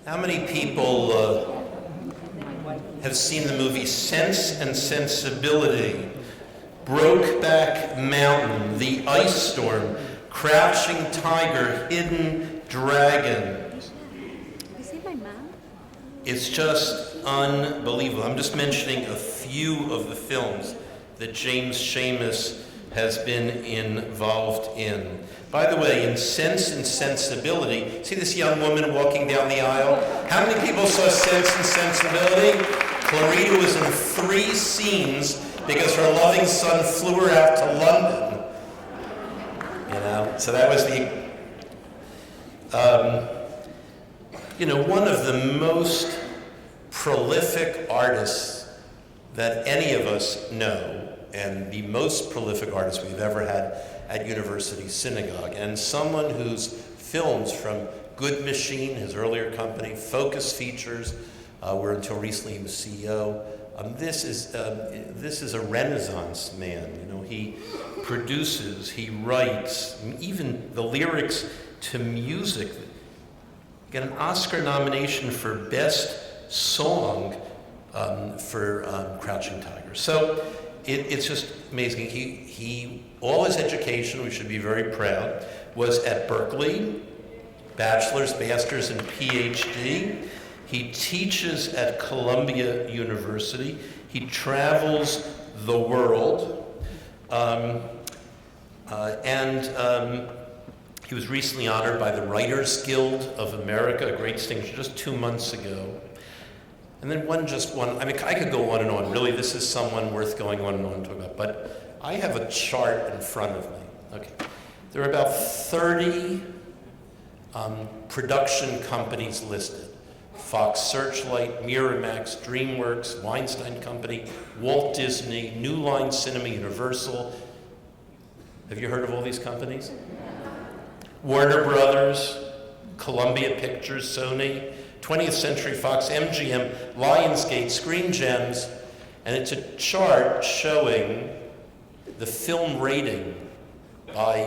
How many people have seen the movie Sense and Sensibility, Brokeback Mountain, The Ice Storm, Crouching Tiger, Hidden Dragon? Is it my mom? It's just unbelievable. I'm just mentioning a few of the films that James Schamus has been involved in. By the way, in Sense and Sensibility, see this young woman walking down the aisle? How many people saw Sense and Sensibility? Clarita was in 3 scenes because her loving son flew her out to London. You know, so that was the, one of the most prolific artists that any of us know, and the most prolific artist we've ever had at University Synagogue, and someone whose films from Good Machine, his earlier company, Focus Features, where until recently he was CEO. This is a Renaissance man. You know, he produces, he writes, even the lyrics to music. Got an Oscar nomination for Best Song for Crouching Tiger. So it's just amazing. He all his education, we should be very proud, was at Berkeley, bachelor's, master's, and PhD. He teaches at Columbia University. He travels the world. He was recently honored by the Writers Guild of America, a great distinction, just 2 months ago. And then one, I mean, I could go on and on. Really, this is someone worth going on and on to talk about. But I have a chart in front of me. Okay. There are about 30 production companies listed. Fox Searchlight, Miramax, DreamWorks, Weinstein Company, Walt Disney, New Line Cinema, Universal. Have you heard of all these companies? Warner Brothers, Columbia Pictures, Sony, 20th Century Fox, MGM, Lionsgate, Screen Gems, and it's a chart showing the film rating by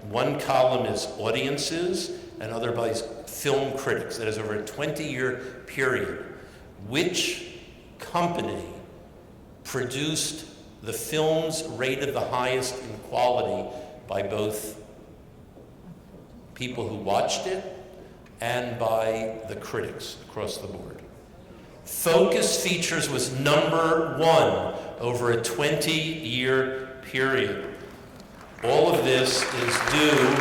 one column is audiences and other by film critics. That is over a 20-year period. Which company produced the films rated the highest in quality by both people who watched it and by the critics across the board? Focus Features was #1 over a 20-year period. All of this is due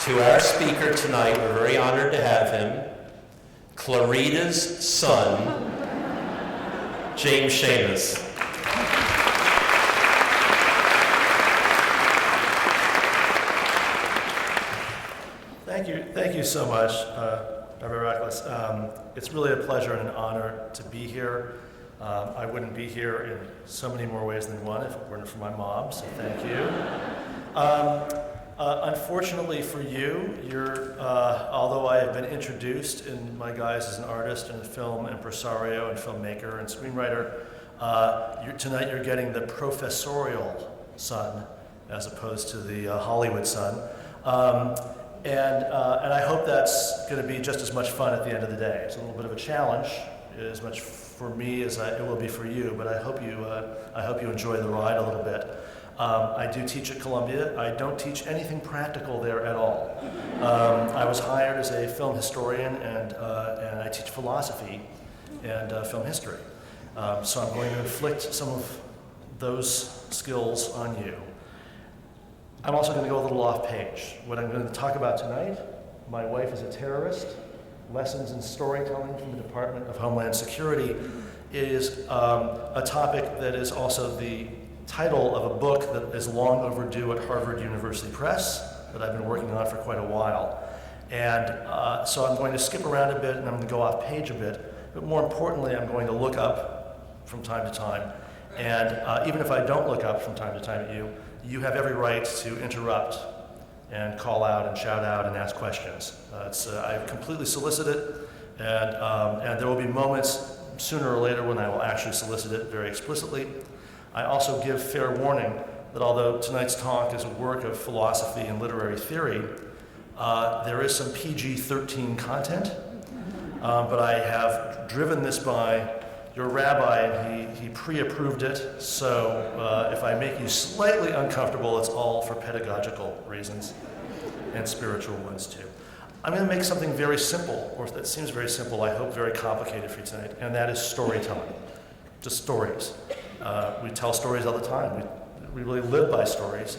to our speaker tonight. We're very honored to have him, Clarita's son, James Schamus. Thank you so much, Dr. Reckless. It's really a pleasure and an honor to be here. I wouldn't be here in so many more ways than one if it weren't for my mom, so thank you. Unfortunately for you, although I have been introduced in my guise as an artist and a film impresario and filmmaker and screenwriter, tonight you're getting the professorial son as opposed to the Hollywood son. And I hope that's going to be just as much fun at the end of the day. It's a little bit of a challenge, as much for me as it will be for you, but I hope you enjoy the ride a little bit. I do teach at Columbia. I don't teach anything practical there at all. I was hired as a film historian, and I teach philosophy and film history. So I'm going to inflict some of those skills on you. I'm also going to go a little off page. What I'm going to talk about tonight, my wife is a terrorist, lessons in storytelling from the Department of Homeland Security, is a topic that is also the title of a book that is long overdue at Harvard University Press that I've been working on for quite a while. And so I'm going to skip around a bit and I'm going to go off page a bit, but more importantly, I'm going to look up from time to time. And even if I don't look up from time to time at you, you have every right to interrupt and call out and shout out and ask questions. I completely solicit it, and there will be moments sooner or later when I will actually solicit it very explicitly. I also give fair warning that although tonight's talk is a work of philosophy and literary theory, There is some PG-13 content, but I have driven this by your rabbi, and he pre-approved it, so if I make you slightly uncomfortable, it's all for pedagogical reasons and spiritual ones too. I'm going to make something very simple, or that seems very simple, I hope very complicated for you tonight, and that is storytelling. Just stories. We tell stories all the time. We really live by stories.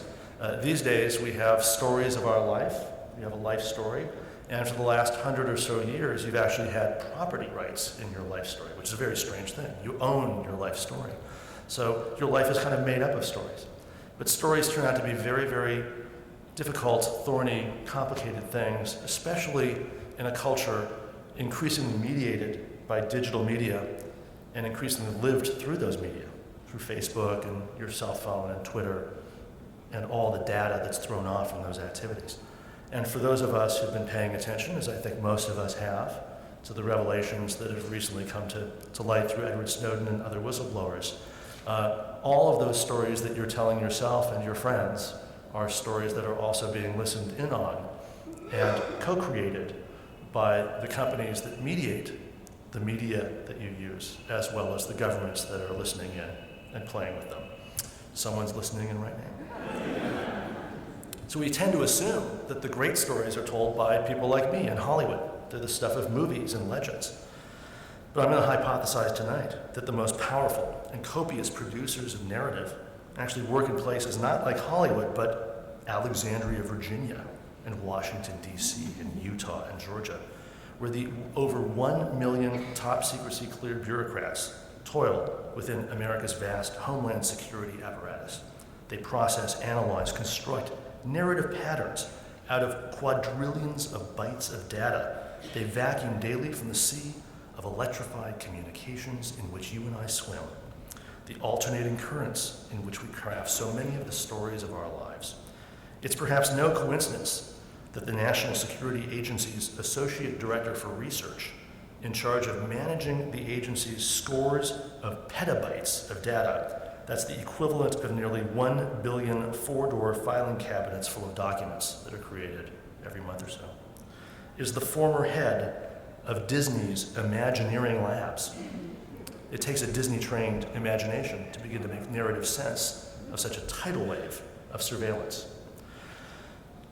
These days, we have stories of our life. We have a life story. And for the last 100 or so years, you've actually had property rights in your life story, which is a very strange thing. You own your life story. So your life is kind of made up of stories. But stories turn out to be very, very difficult, thorny, complicated things, especially in a culture increasingly mediated by digital media and increasingly lived through those media, through Facebook and your cell phone and Twitter and all the data that's thrown off from those activities. And for those of us who've been paying attention, as I think most of us have, to the revelations that have recently come to light through Edward Snowden and other whistleblowers, all of those stories that you're telling yourself and your friends are stories that are also being listened in on and co-created by the companies that mediate the media that you use, as well as the governments that are listening in and playing with them. Someone's listening in right now. So we tend to assume that the great stories are told by people like me in Hollywood. They're the stuff of movies and legends. But I'm going to hypothesize tonight that the most powerful and copious producers of narrative actually work in places not like Hollywood, but Alexandria, Virginia, and Washington, D.C., and Utah and Georgia, where the over 1 million top secrecy cleared bureaucrats toil within America's vast homeland security apparatus. They process, analyze, construct narrative patterns out of quadrillions of bytes of data. They vacuum daily from the sea of electrified communications in which you and I swim, the alternating currents in which we craft so many of the stories of our lives. It's perhaps no coincidence that the National Security Agency's Associate Director for Research, in charge of managing the agency's scores of petabytes of data, that's the equivalent of nearly 1 billion four-door filing cabinets full of documents that are created every month or so, is the former head of Disney's Imagineering Labs. It takes a Disney-trained imagination to begin to make narrative sense of such a tidal wave of surveillance.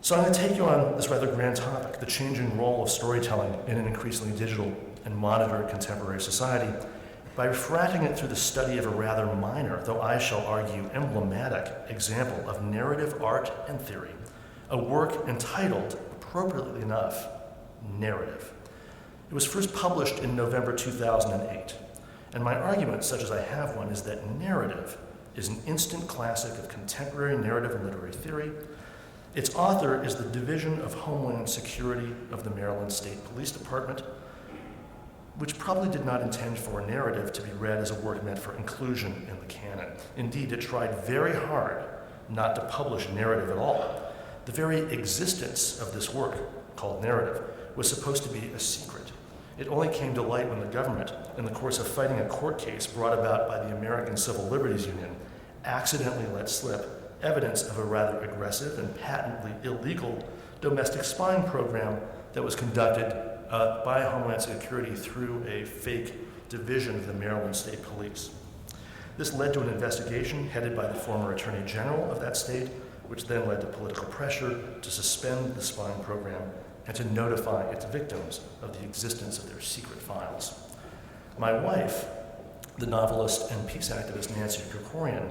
So I'm going to take you on this rather grand topic, the changing role of storytelling in an increasingly digital and monitored contemporary society, by refracting it through the study of a rather minor, though I shall argue emblematic, example of narrative art and theory, a work entitled, appropriately enough, Narrative. It was first published in November 2008, and my argument, such as I have one, is that narrative is an instant classic of contemporary narrative and literary theory. Its author is the Division of Homeland Security of the Maryland State Police Department, which probably did not intend for narrative to be read as a work meant for inclusion in the canon. Indeed, it tried very hard not to publish narrative at all. The very existence of this work, called narrative, was supposed to be a secret. It only came to light when the government, in the course of fighting a court case brought about by the American Civil Liberties Union, accidentally let slip evidence of a rather aggressive and patently illegal domestic spying program that was conducted by Homeland Security through a fake division of the Maryland State Police. This led to an investigation headed by the former Attorney General of that state, which then led to political pressure to suspend the spying program and to notify its victims of the existence of their secret files. My wife, the novelist and peace activist Nancy Krikorian,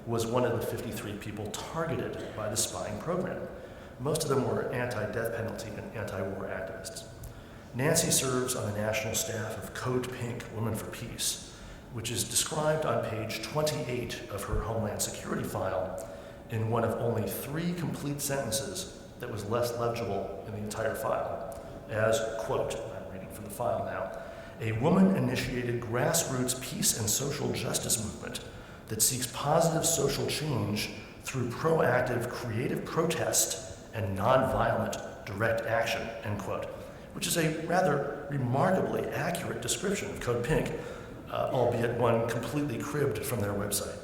was one of the 53 people targeted by the spying program. Most of them were anti-death penalty and anti-war activists. Nancy serves on the national staff of Code Pink, Women for Peace, which is described on page 28 of her Homeland Security file in one of only 3 complete sentences that was less legible in the entire file, as, quote, I'm reading from the file now, a woman-initiated grassroots peace and social justice movement that seeks positive social change through proactive creative protest and nonviolent direct action, end quote, which is a rather remarkably accurate description of Code Pink, albeit one completely cribbed from their website.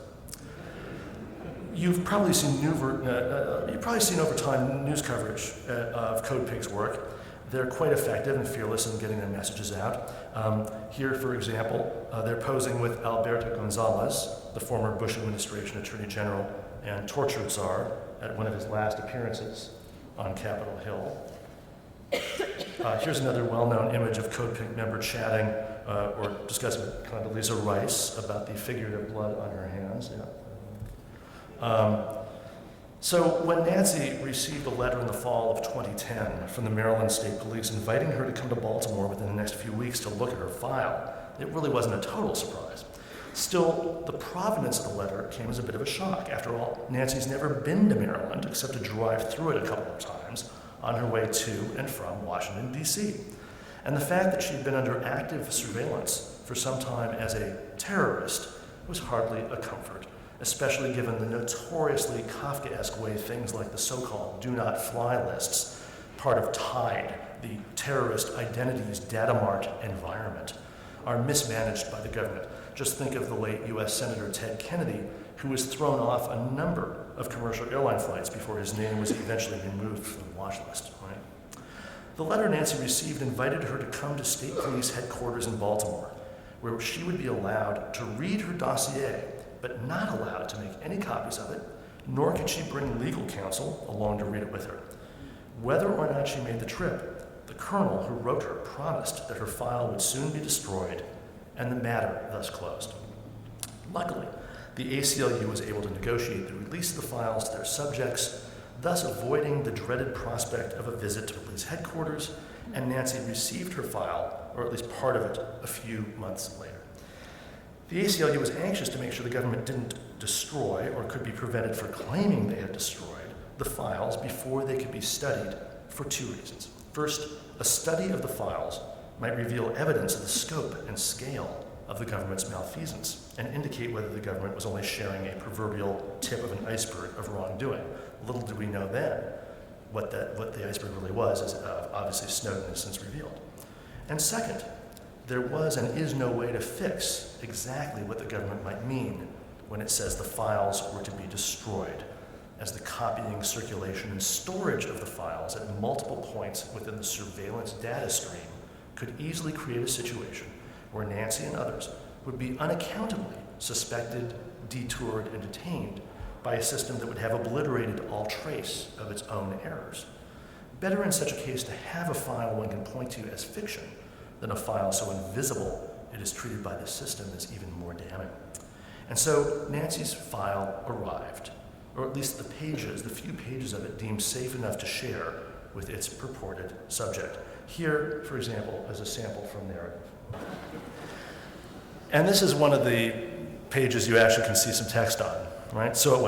You've probably seen over time news coverage of Code Pig's work. They're quite effective and fearless in getting their messages out. Here, for example, they're posing with Alberto Gonzalez, the former Bush administration Attorney General and torture czar, at one of his last appearances on Capitol Hill. Here's another well-known image of Code Pig member chatting or discussing with Condoleezza Rice about the figurative blood on her hands. So when Nancy received a letter in the fall of 2010 from the Maryland State Police inviting her to come to Baltimore within the next few weeks to look at her file, it really wasn't a total surprise. Still, the provenance of the letter came as a bit of a shock. After all, Nancy's never been to Maryland except to drive through it a couple of times on her way to and from Washington, D.C. And the fact that she'd been under active surveillance for some time as a terrorist was hardly a comfort, especially given the notoriously Kafkaesque way things like the so-called do not fly lists, part of TIDE, the Terrorist Identities Data Mart environment, are mismanaged by the government. Just think of the late US Senator Ted Kennedy, who was thrown off a number of commercial airline flights before his name was eventually removed from the watch list, right? The letter Nancy received invited her to come to state police headquarters in Baltimore, where she would be allowed to read her dossier, but not allowed to make any copies of it, nor could she bring legal counsel along to read it with her. Whether or not she made the trip, the colonel who wrote her promised that her file would soon be destroyed, and the matter thus closed. Luckily, the ACLU was able to negotiate the release of the files to their subjects, thus avoiding the dreaded prospect of a visit to police headquarters, and Nancy received her file, or at least part of it, a few months later. The ACLU was anxious to make sure the government didn't destroy, or could be prevented from claiming they had destroyed, the files before they could be studied for two reasons. First, a study of the files might reveal evidence of the scope and scale of the government's malfeasance and indicate whether the government was only sharing a proverbial tip of an iceberg of wrongdoing. Little did we know then what the iceberg really was, as obviously Snowden has since revealed. And second, there was and is no way to fix exactly what the government might mean when it says the files were to be destroyed, as the copying, circulation, and storage of the files at multiple points within the surveillance data stream could easily create a situation where Nancy and others would be unaccountably suspected, detoured, and detained by a system that would have obliterated all trace of its own errors. Better in such a case to have a file one can point to as fiction than a file so invisible it is treated by the system as even more damning. And so Nancy's file arrived, or at least the few pages of it deemed safe enough to share with its purported subject. Here, for example, is a sample from narrative. And this is one of the pages you actually can see some text on, right? So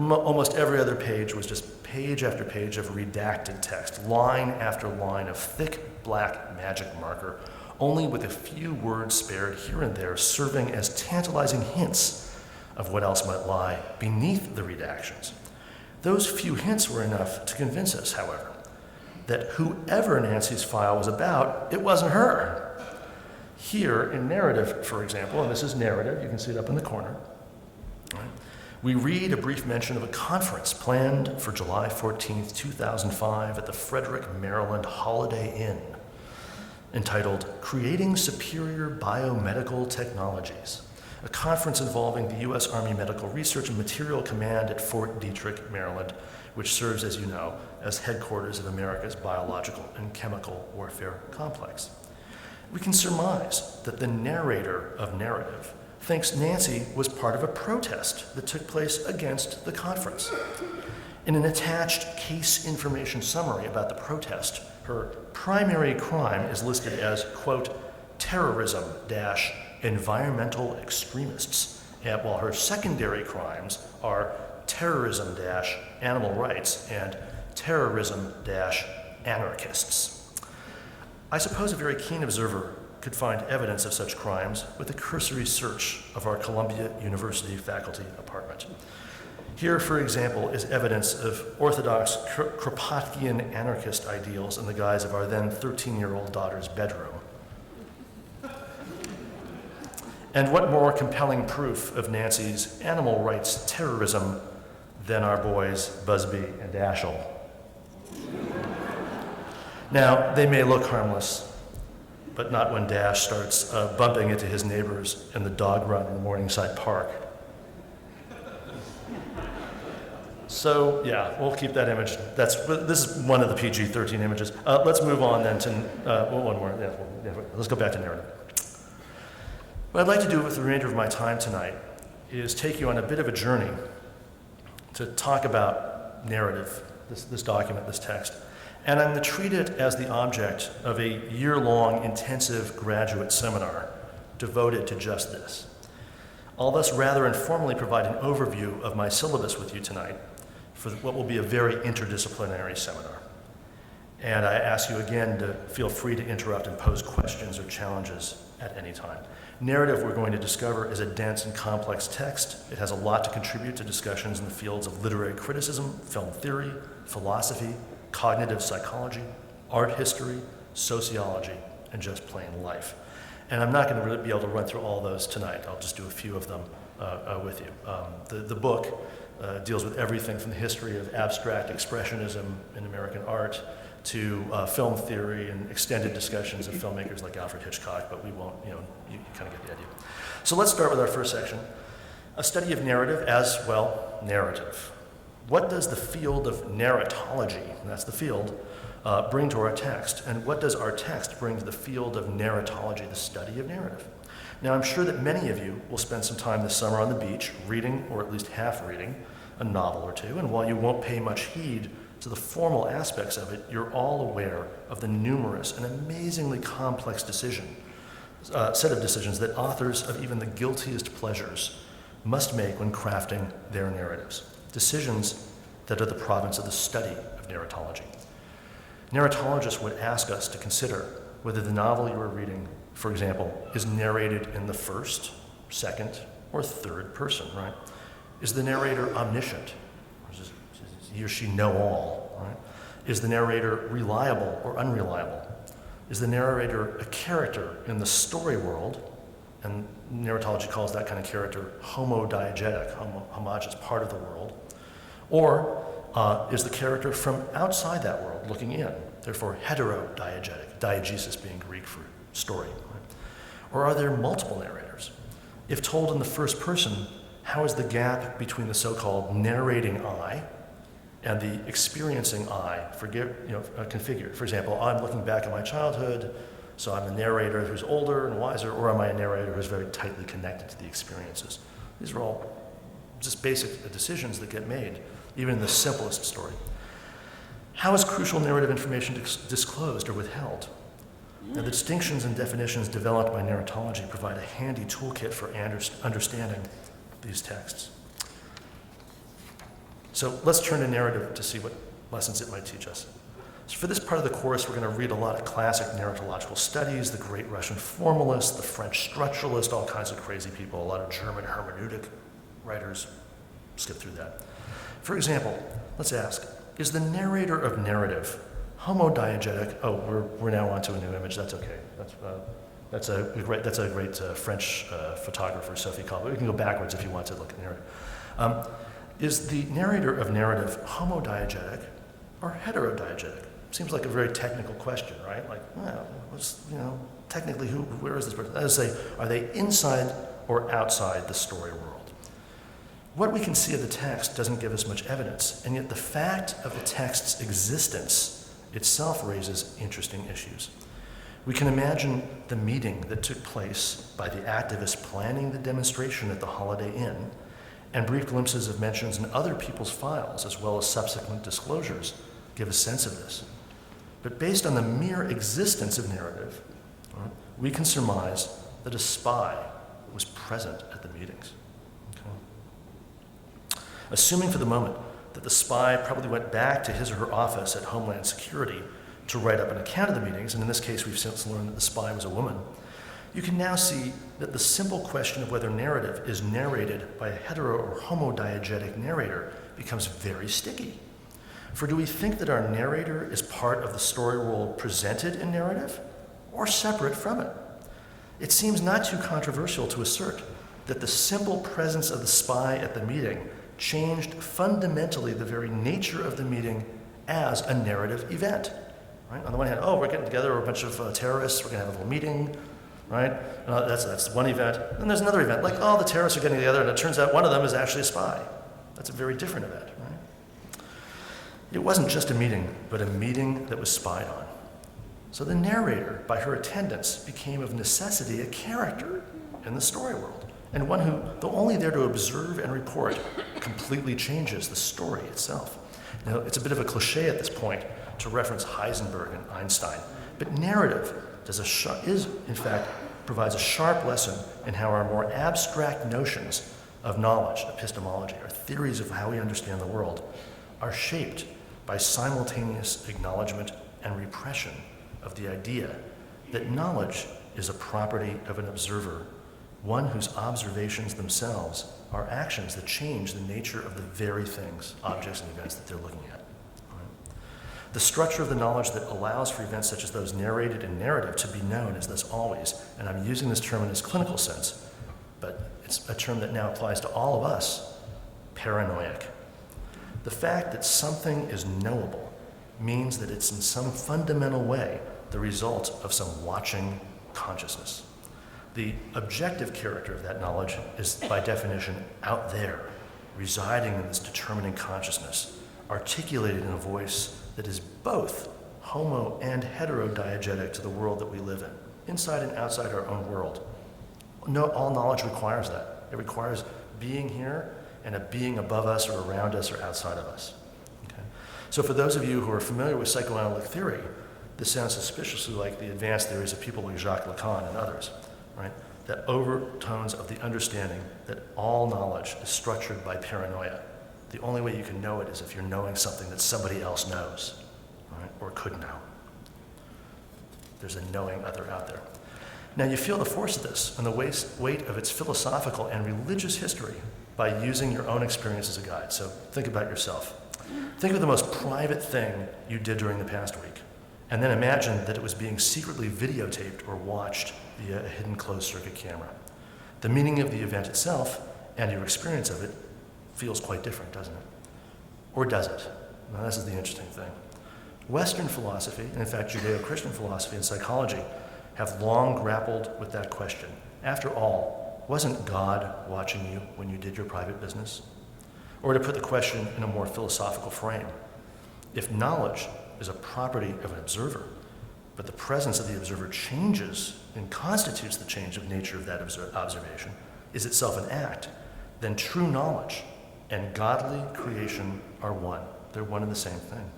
almost every other page was just page after page of redacted text, line after line of thick black magic marker, only with a few words spared here and there, serving as tantalizing hints of what else might lie beneath the redactions. Those few hints were enough to convince us, however, that whoever Nancy's file was about, it wasn't her. Here in narrative, for example, and this is narrative, you can see it up in the corner, right? We read a brief mention of a conference planned for July 14th, 2005 at the Frederick, Maryland Holiday Inn, entitled Creating Superior Biomedical Technologies, a conference involving the U.S. Army Medical Research and Material Command at Fort Detrick, Maryland, which serves, as you know, as headquarters of America's biological and chemical warfare complex. We can surmise that the narrator of narrative thinks Nancy was part of a protest that took place against the conference. In an attached case information summary about the protest, her primary crime is listed as, quote, terrorism-environmental extremists, while her secondary crimes are terrorism-animal rights and terrorism-anarchists. I suppose a very keen observer could find evidence of such crimes with a cursory search of our Columbia University faculty apartment. Here, for example, is evidence of orthodox Kropotkian anarchist ideals in the guise of our then 13-year-old daughter's bedroom. And what more compelling proof of Nancy's animal rights terrorism then our boys, Busby and Dashel. Now, they may look harmless, but not when Dash starts bumping into his neighbors in the dog run in Morningside Park. So, yeah, we'll keep that image. This is one of the PG-13 images. Let's move on then to, one more. Let's go back to narrative. What I'd like to do with the remainder of my time tonight is take you on a bit of a journey to talk about narrative, this document, this text. And I'm going to treat it as the object of a year-long intensive graduate seminar devoted to just this. I'll thus rather informally provide an overview of my syllabus with you tonight for what will be a very interdisciplinary seminar. And I ask you again to feel free to interrupt and pose questions or challenges at any time. Narrative, we're going to discover, is a dense and complex text. It has a lot to contribute to discussions in the fields of literary criticism, film theory, philosophy, cognitive psychology, art history, sociology, and just plain life. And I'm not going to really be able to run through all those tonight. I'll just do a few of them with you. The book deals with everything from the history of abstract expressionism in American art to film theory and extended discussions of filmmakers like Alfred Hitchcock, but we won't, you kind of get the idea. So let's start with our first section, a study of narrative as, well, narrative. What does the field of narratology, and that's the field, bring to our text? And what does our text bring to the field of narratology, the study of narrative? Now, I'm sure that many of you will spend some time this summer on the beach reading, or at least half reading, a novel or two, and while you won't pay much heed to the formal aspects of it, you're all aware of the numerous and amazingly complex set of decisions that authors of even the guiltiest pleasures must make when crafting their narratives. Decisions that are the province of the study of narratology. Narratologists would ask us to consider whether the novel you are reading, for example, is narrated in the first, second, or third person, right? Is the narrator omniscient? Or does he or she know all, right? Is the narrator reliable or unreliable? Is the narrator a character in the story world? And narratology calls that kind of character homodiegetic, homogeneous, part of the world. Or is the character from outside that world looking in, therefore heterodiegetic, diegesis being Greek for story. Right? Or are there multiple narrators? If told in the first person, how is the gap between the so-called narrating I and the experiencing I configured? For example, I'm looking back at my childhood, so I'm a narrator who's older and wiser, or am I a narrator who's very tightly connected to the experiences? These are all just basic decisions that get made, even in the simplest story. How is crucial narrative information disclosed or withheld? Now, the distinctions and definitions developed by narratology provide a handy toolkit for understanding these texts. So let's turn to narrative to see what lessons it might teach us. So for this part of the course, we're going to read a lot of classic narratological studies, the great Russian formalists, the French structuralists, all kinds of crazy people, a lot of German hermeneutic writers. Skip through that. For example, let's ask, is the narrator of narrative homodiegetic? Oh, we're now onto a new image. That's okay. That's a great French photographer, Sophie Calle. We can go backwards if you want to look at narrative. Is the narrator of narrative homodiegetic or heterodiegetic? Seems like a very technical question, right? Like, well, technically, where is this person? That is to say, are they inside or outside the story world? What we can see of the text doesn't give us much evidence, and yet the fact of the text's existence itself raises interesting issues. We can imagine the meeting that took place by the activists planning the demonstration at the Holiday Inn, and brief glimpses of mentions in other people's files, as well as subsequent disclosures, give a sense of this. But based on the mere existence of narrative, we can surmise that a spy was present at the meetings. Okay. Assuming for the moment that the spy probably went back to his or her office at Homeland Security to write up an account of the meetings, and in this case we've since learned that the spy was a woman, you can now see that the simple question of whether narrative is narrated by a hetero or homodiegetic narrator becomes very sticky. For do we think that our narrator is part of the story world presented in narrative, or separate from it? It seems not too controversial to assert that the simple presence of the spy at the meeting changed fundamentally the very nature of the meeting as a narrative event. Right? On the one hand, we're getting together, we're a bunch of terrorists, we're going to have a little meeting, right? That's one event. Then there's another event, like, the terrorists are getting together, and it turns out one of them is actually a spy. That's a very different event, right? It wasn't just a meeting, but a meeting that was spied on. So the narrator, by her attendance, became of necessity a character in the story world, and one who, though only there to observe and report, completely changes the story itself. Now, it's a bit of a cliche at this point to reference Heisenberg and Einstein, but narrative provides a sharp lesson in how our more abstract notions of knowledge, epistemology, or theories of how we understand the world are shaped by simultaneous acknowledgement and repression of the idea that knowledge is a property of an observer, one whose observations themselves are actions that change the nature of the very things, objects, and events that they're looking at. Right? The structure of the knowledge that allows for events such as those narrated in narrative to be known is thus always, and I'm using this term in its clinical sense, but it's a term that now applies to all of us, paranoiac. The fact that something is knowable means that it's in some fundamental way the result of some watching consciousness. The objective character of that knowledge is, by definition, out there, residing in this determining consciousness, articulated in a voice that is both homo and heterodiegetic to the world that we live in, inside and outside our own world. All knowledge requires that. It requires being here and a being above us or around us or outside of us. Okay? So for those of you who are familiar with psychoanalytic theory, this sounds suspiciously like the advanced theories of people like Jacques Lacan and others. Right? That overtones of the understanding that all knowledge is structured by paranoia. The only way you can know it is if you're knowing something that somebody else knows, right? Or could know. There's a knowing other out there. Now you feel the force of this and the weight of its philosophical and religious history by using your own experience as a guide. So think about yourself. Think of the most private thing you did during the past week, and then imagine that it was being secretly videotaped or watched via a hidden closed-circuit camera. The meaning of the event itself and your experience of it feels quite different, doesn't it? Or does it? Now, this is the interesting thing. Western philosophy, and in fact Judeo-Christian philosophy and psychology, have long grappled with that question. After all, wasn't God watching you when you did your private business? Or to put the question in a more philosophical frame, if knowledge is a property of an observer, but the presence of the observer changes and constitutes the change of nature of that observation, is itself an act, then true knowledge and godly creation are one. They're one and the same thing.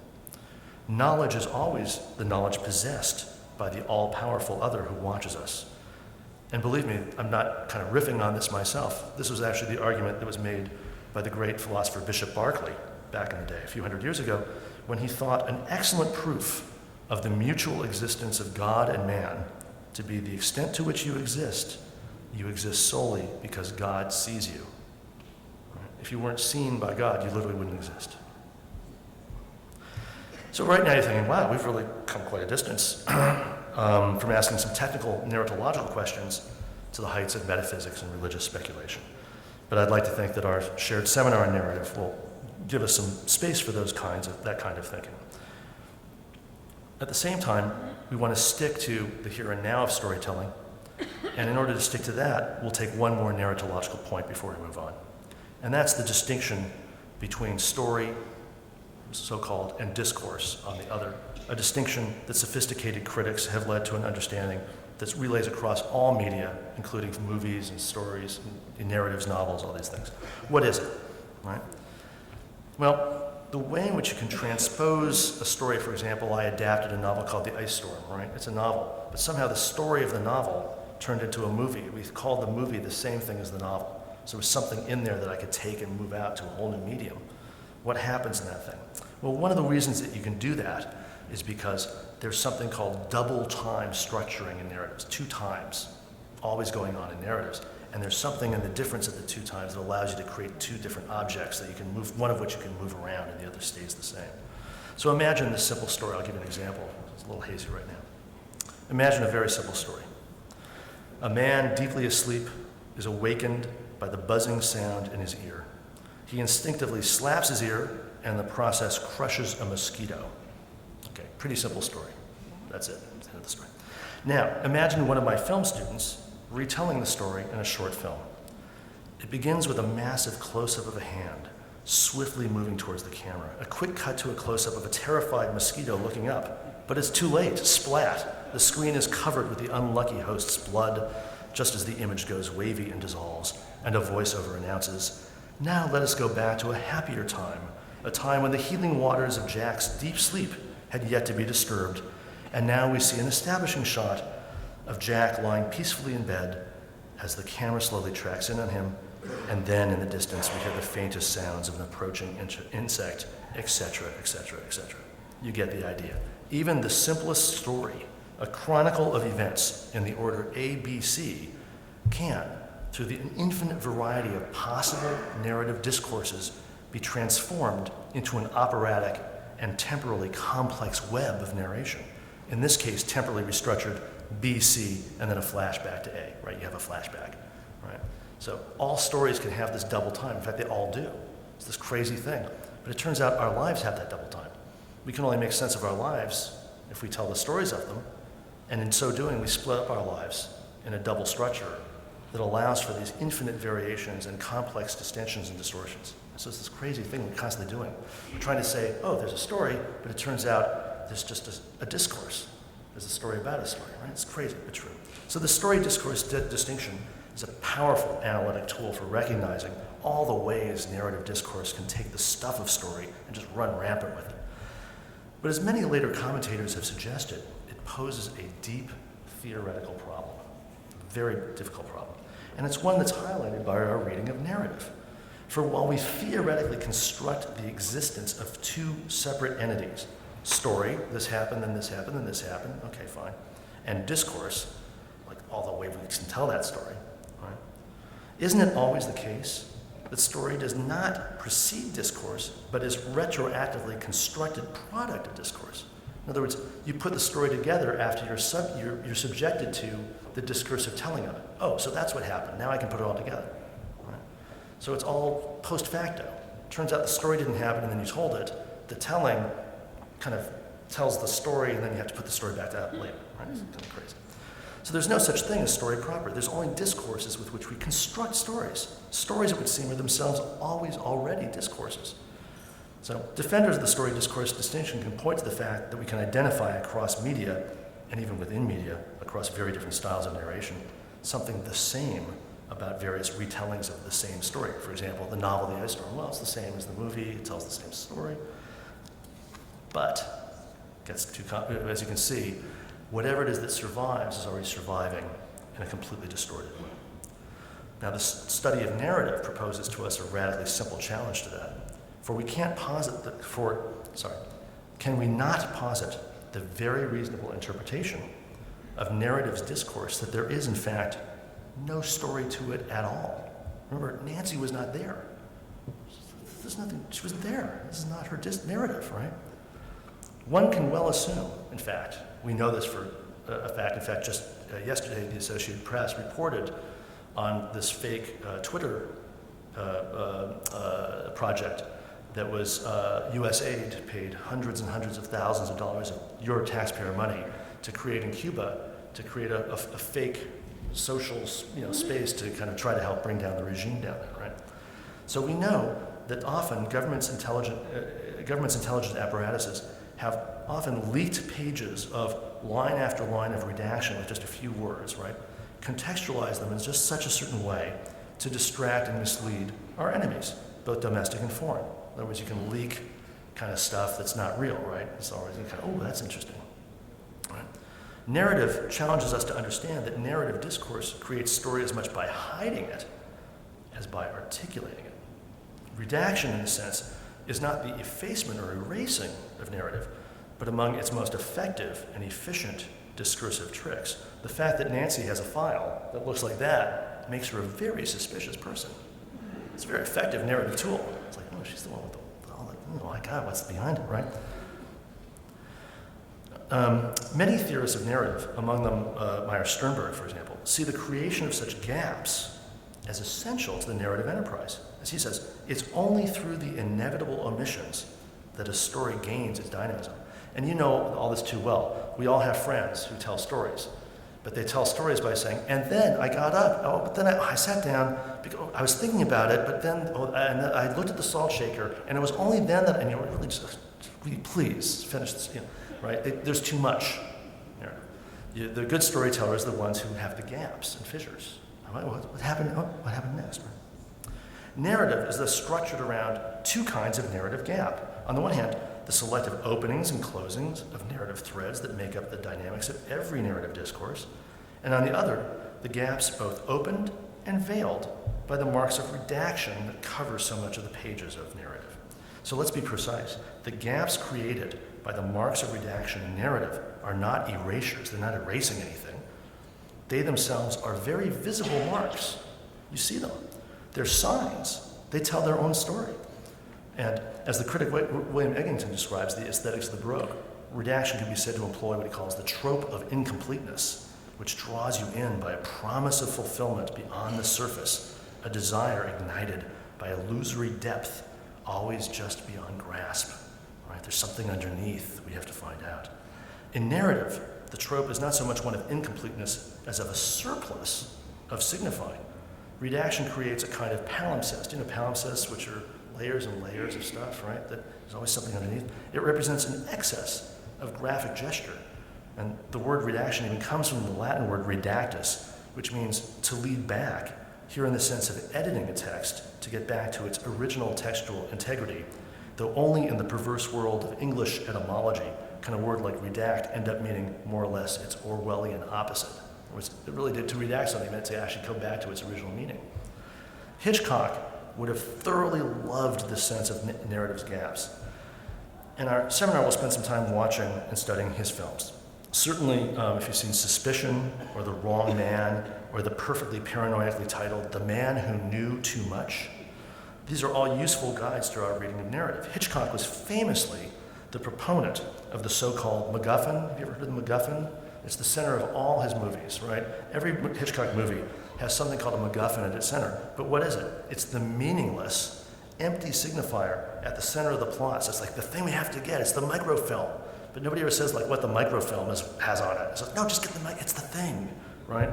Knowledge is always the knowledge possessed by the all-powerful other who watches us. And believe me, I'm not kind of riffing on this myself. This was actually the argument that was made by the great philosopher Bishop Berkeley back in the day, a few hundred years ago, when he thought an excellent proof of the mutual existence of God and man to be the extent to which you exist solely because God sees you. Right? If you weren't seen by God, you literally wouldn't exist. So right now you're thinking, wow, we've really come quite a distance from asking some technical narratological questions to the heights of metaphysics and religious speculation. But I'd like to think that our shared seminar on narrative will give us some space for that kind of thinking. At the same time, we want to stick to the here and now of storytelling, and in order to stick to that, we'll take one more narratological point before we move on. And that's the distinction between story, so-called, and discourse on the other, a distinction that sophisticated critics have led to an understanding that relays across all media, including movies and stories, and narratives, novels, all these things. What is it, right? Well, the way in which you can transpose a story, for example, I adapted a novel called The Ice Storm, right? It's a novel, but somehow the story of the novel turned into a movie. We called the movie the same thing as the novel. So there was something in there that I could take and move out to a whole new medium. What happens in that thing? Well, one of the reasons that you can do that is because there's something called double time structuring in narratives, 2 times, always going on in narratives. And there's something in the difference of the 2 times that allows you to create 2 different objects that you can move, one of which you can move around and the other stays the same. So imagine this simple story. I'll give you an example. It's a little hazy right now. Imagine a very simple story. A man deeply asleep is awakened by the buzzing sound in his ear. He instinctively slaps his ear, and the process crushes a mosquito. Okay, pretty simple story. That's it. That's the end of the story. Now, imagine one of my film students retelling the story in a short film. It begins with a massive close-up of a hand, swiftly moving towards the camera. A quick cut to a close-up of a terrified mosquito looking up. But it's too late. Splat. The screen is covered with the unlucky host's blood, just as the image goes wavy and dissolves, and a voiceover announces, "Now let us go back to a happier time, a time when the healing waters of Jack's deep sleep had yet to be disturbed, and now we see an establishing shot of Jack lying peacefully in bed as the camera slowly tracks in on him, and then in the distance we hear the faintest sounds of an approaching insect, etc., etc., etc." You get the idea. Even the simplest story, a chronicle of events in the order A, B, C, can, through the infinite variety of possible narrative discourses, be transformed into an operatic and temporally complex web of narration. In this case, temporally restructured B, C, and then a flashback to A, right? You have a flashback, right? So all stories can have this double time. In fact, they all do. It's this crazy thing. But it turns out our lives have that double time. We can only make sense of our lives if we tell the stories of them, and in so doing, we split up our lives in a double structure that allows for these infinite variations and complex distensions and distortions. So it's this crazy thing we're constantly doing. We're trying to say, oh, there's a story, but it turns out there's just a discourse. There's a story about a story, right? It's crazy, but true. So the story-discourse distinction is a powerful analytic tool for recognizing all the ways narrative discourse can take the stuff of story and just run rampant with it. But as many later commentators have suggested, it poses a deep theoretical problem, a very difficult problem. And it's one that's highlighted by our reading of narrative. For while we theoretically construct the existence of two separate entities, story, this happened, then this happened, then this happened, okay, fine, and discourse, like all the way we can tell that story, right? Isn't it always the case that story does not precede discourse, but is retroactively constructed product of discourse? In other words, you put the story together after you're subjected to the discursive telling of it. Oh, so that's what happened. Now I can put it all together. Right? So it's all post facto. Turns out the story didn't happen and then you told it. The telling kind of tells the story and then you have to put the story back out later. Right? It's kind of crazy. So there's no such thing as story proper. There's only discourses with which we construct stories. Stories, it would seem, are themselves always already discourses. So defenders of the story-discourse distinction can point to the fact that we can identify across media, and even within media, across very different styles of narration, something the same about various retellings of the same story. For example, the novel The Ice Storm, well, it's the same as the movie, it tells the same story. But, as you can see, whatever it is that survives is already surviving in a completely distorted way. Now, the study of narrative proposes to us a radically simple challenge to that. For we can't posit can we not posit the very reasonable interpretation of narrative's discourse that there is, in fact, no story to it at all? Remember, Nancy was not there. There's nothing, she wasn't there. This is not her narrative, right? One can well assume, in fact, we know this for a fact. In fact, just yesterday, the Associated Press reported on this fake Twitter project that was USAID paid hundreds and hundreds of thousands of dollars of your taxpayer money to create in Cuba, to create a fake social space to kind of try to help bring down the regime down there, right? So we know that often government's intelligence apparatuses have often leaked pages of line after line of redaction with just a few words, right? Contextualize them in just such a certain way to distract and mislead our enemies, both domestic and foreign. In other words, you can leak kind of stuff that's not real, right? It's always kind of, oh, that's interesting. Right? Narrative challenges us to understand that narrative discourse creates story as much by hiding it as by articulating it. Redaction, in a sense, is not the effacement or erasing of narrative, but among its most effective and efficient discursive tricks. The fact that Nancy has a file that looks like that makes her a very suspicious person. It's a very effective narrative tool. It's like, oh, she's the one with all the, oh my God, what's behind it, right? Many theorists of narrative, among them Meyer Sternberg, for example, see the creation of such gaps as essential to the narrative enterprise. As he says, it's only through the inevitable omissions that a story gains its dynamism. And you know all this too well. We all have friends who tell stories, but they tell stories by saying, and then I got up, but then I sat down, because I was thinking about it, but then and I looked at the salt shaker, and it was only then that, and you were really just, please finish this, right? There's too much. The good storytellers are the ones who have the gaps and fissures. What happened? What happened next? Narrative is thus structured around two kinds of narrative gap. On the one hand, the selective openings and closings of narrative threads that make up the dynamics of every narrative discourse, and on the other, the gaps both opened and veiled by the marks of redaction that cover so much of the pages of narrative. So let's be precise. The gaps created by the marks of redaction in narrative are not erasures. They're not erasing anything. They themselves are very visible marks. You see them. They're signs. They tell their own story. And as the critic William Eggington describes the aesthetics of the Baroque, redaction can be said to employ what he calls the trope of incompleteness, which draws you in by a promise of fulfillment beyond the surface, a desire ignited by illusory depth, always just beyond grasp. Right? There's something underneath we have to find out. In narrative, the trope is not so much one of incompleteness as of a surplus of signifying. Redaction creates a kind of palimpsest. You know palimpsests, which are layers and layers of stuff, right? That there's always something underneath. It represents an excess of graphic gesture. And the word redaction even comes from the Latin word redactus, which means to lead back, here in the sense of editing a text to get back to its original textual integrity, though only in the perverse world of English etymology can a word like redact end up meaning more or less its Orwellian opposite. It really did, to redact something meant to actually come back to its original meaning. Hitchcock would have thoroughly loved this sense of narrative's gaps. In our seminar, we'll spend some time watching and studying his films. Certainly, if you've seen Suspicion, or The Wrong Man, or the perfectly paranoidically titled The Man Who Knew Too Much, these are all useful guides to our reading of narrative. Hitchcock was famously the proponent of the so-called MacGuffin. Have you ever heard of the MacGuffin? It's the center of all his movies, right? Every Hitchcock movie has something called a MacGuffin at its center. But what is it? It's the meaningless, empty signifier at the center of the plot. So it's like the thing we have to get. It's the microfilm. But nobody ever says like what the microfilm has on it. It's like, no, just get it's the thing, right?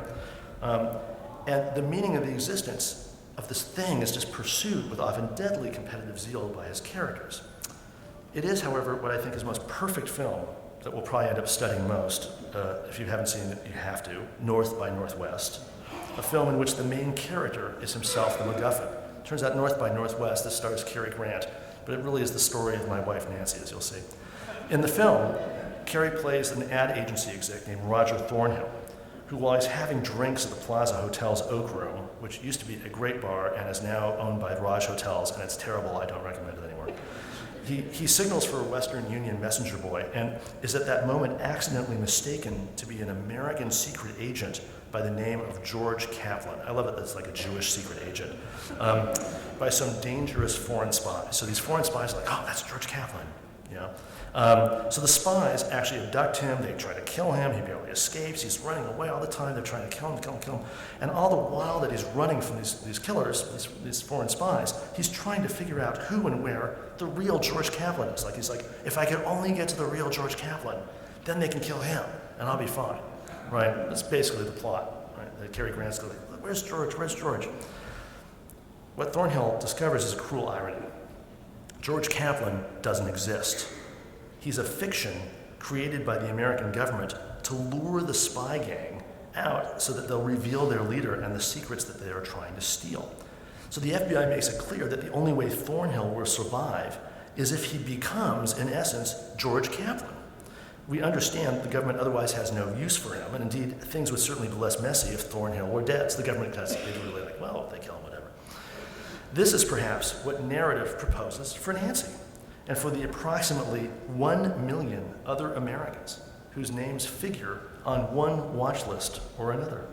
And the meaning of the existence of this thing is just pursued with often deadly competitive zeal by his characters. It is, however, what I think is the most perfect film that we'll probably end up studying most. If you haven't seen it, you have to. North by Northwest, a film in which the main character is himself the MacGuffin. Turns out North by Northwest, this stars Cary Grant, but it really is the story of my wife Nancy, as you'll see. In the film, Cary plays an ad agency exec named Roger Thornhill, who, while he's having drinks at the Plaza Hotel's Oak Room, which used to be a great bar and is now owned by Raj Hotels, and it's terrible, I don't recommend it anymore. He signals for a Western Union messenger boy and is at that moment accidentally mistaken to be an American secret agent by the name of George Kaplan. I love it, that's like a Jewish secret agent, by some dangerous foreign spy. So these foreign spies are like, oh, that's George Kaplan, you know? So the spies actually abduct him, they try to kill him, he barely escapes, he's running away all the time, they're trying to kill him. And all the while that he's running from these killers, these foreign spies, he's trying to figure out who and where the real George Kaplan is. He's like, if I could only get to the real George Kaplan, then they can kill him, and I'll be fine, right? That's basically the plot, right? That Cary Grant's going, where's George? What Thornhill discovers is a cruel irony. George Kaplan doesn't exist. He's a fiction created by the American government to lure the spy gang out so that they'll reveal their leader and the secrets that they are trying to steal. So the FBI makes it clear that the only way Thornhill will survive is if he becomes, in essence, George Kaplan. We understand the government otherwise has no use for him, and indeed, things would certainly be less messy if Thornhill were dead. So the government does really like, well, if they kill him, whatever. This is perhaps what narrative proposes for Nancy, and for the approximately 1 million other Americans whose names figure on one watch list or another.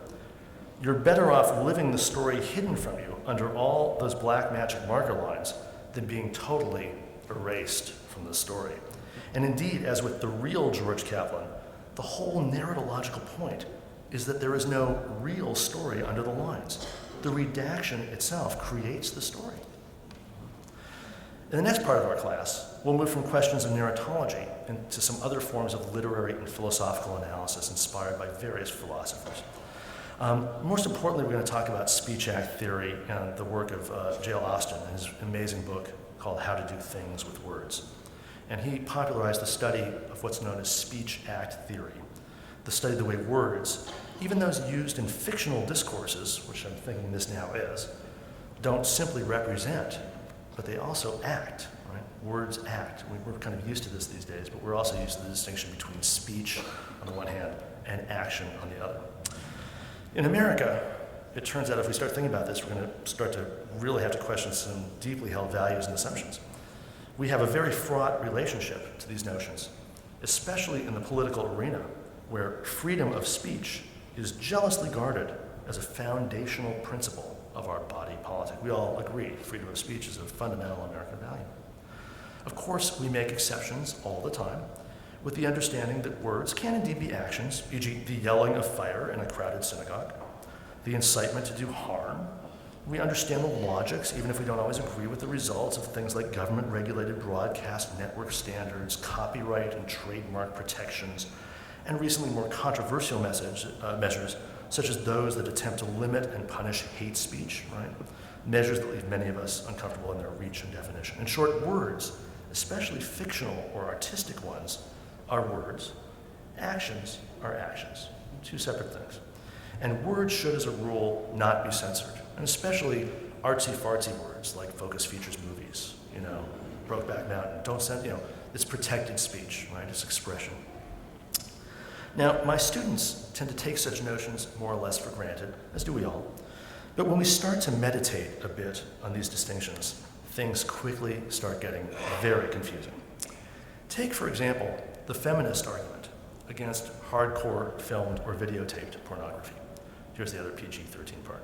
You're better off living the story hidden from you under all those black magic marker lines than being totally erased from the story. And indeed, as with the real George Kaplan, the whole narratological point is that there is no real story under the lines. the redaction itself creates the story. In the next part of our class, we'll move from questions of narratology into some other forms of literary and philosophical analysis inspired by various philosophers. Most importantly, we're going to talk about speech act theory and the work of J.L. Austin in his amazing book called How to Do Things with Words. And he popularized the study of what's known as speech act theory, the study of the way words, even those used in fictional discourses, which I'm thinking this now is, don't simply represent, but they also act, right? Words act. We're kind of used to this these days, but we're also used to the distinction between speech on the one hand and action on the other. In America, it turns out if we start thinking about this, we're going to start to really have to question some deeply held values and assumptions. We have a very fraught relationship to these notions, especially in the political arena, where freedom of speech is jealously guarded as a foundational principle of our body politic. We all agree freedom of speech is a fundamental American value. Of course, we make exceptions all the time, with the understanding that words can indeed be actions, e.g. the yelling of fire in a crowded synagogue, the incitement to do harm. We understand the logics, even if we don't always agree with the results of things like government-regulated broadcast network standards, copyright and trademark protections, and recently more controversial measures, such as those that attempt to limit and punish hate speech, right? Measures that leave many of us uncomfortable in their reach and definition. In short, words, especially fictional or artistic ones, are words. Actions are actions. Two separate things. And words should, as a rule, not be censored. And especially artsy-fartsy words like Focus Features movies, Brokeback Mountain. Don't censor, it's protected speech, right? It's expression. Now, my students tend to take such notions more or less for granted, as do we all. But when we start to meditate a bit on these distinctions, things quickly start getting very confusing. Take, for example, the feminist argument against hardcore filmed or videotaped pornography. Here's the other PG-13 part.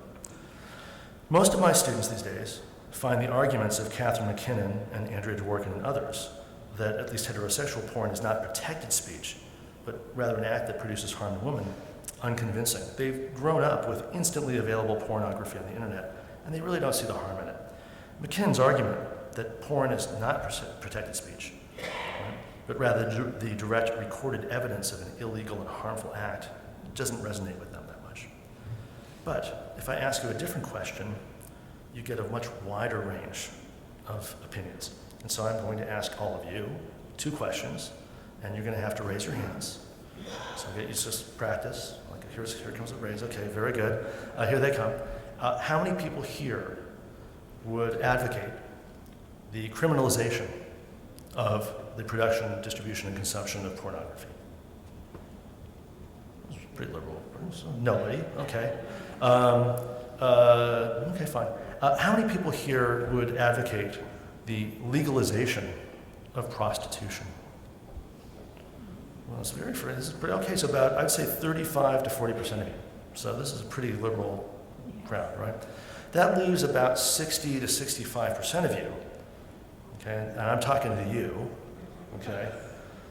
Most of my students these days find the arguments of Catherine McKinnon and Andrea Dworkin and others that at least heterosexual porn is not protected speech, but rather an act that produces harm to women, unconvincing. They've grown up with instantly available pornography on the internet, and they really don't see the harm in it. McKinnon's argument that porn is not protected speech, but rather the direct recorded evidence of an illegal and harmful act, doesn't resonate with them that much. But if I ask you a different question, you get a much wider range of opinions. And so I'm going to ask all of you 2 questions, and you're going to have to raise your hands. So get you to just practice. Like here comes a raise. Okay, very good. Here they come. How many people here would advocate the criminalization of the production, distribution, and consumption of pornography? It's pretty liberal. Nobody. Okay. Okay, fine. How many people here would advocate the legalization of prostitution? Well, this is pretty okay. So about, I'd say 35 to 40% of you. So this is a pretty liberal crowd, right? That leaves about 60 to 65% of you, okay? And I'm talking to you, okay?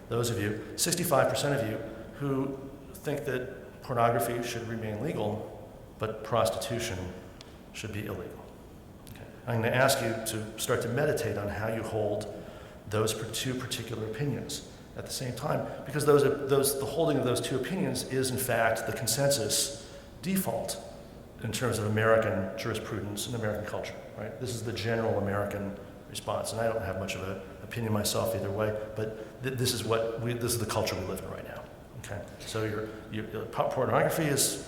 Those of you, 65% of you who think that pornography should remain legal, but prostitution should be illegal. Okay. I'm going to ask you to start to meditate on how you hold those 2 particular opinions at the same time, because the holding of those 2 opinions is in fact the consensus default in terms of American jurisprudence and American culture, right? This is the general American response, and I don't have much of an opinion myself either way, but this is the culture we live in right now, okay? So pornography is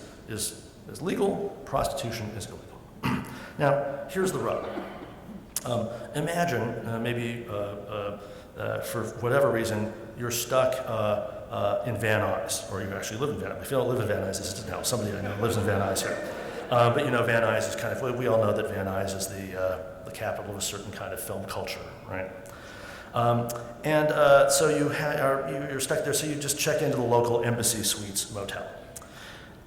legal, prostitution is illegal. Now, here's the rub. Imagine maybe for whatever reason, you're stuck in Van Nuys, or you actually live in Van Nuys. If you don't live in Van Nuys, this is now somebody I know lives in Van Nuys here. But Van Nuys is kind of, we all know that Van Nuys is the capital of a certain kind of film culture, right? So you're stuck there, so you just check into the local Embassy Suites motel.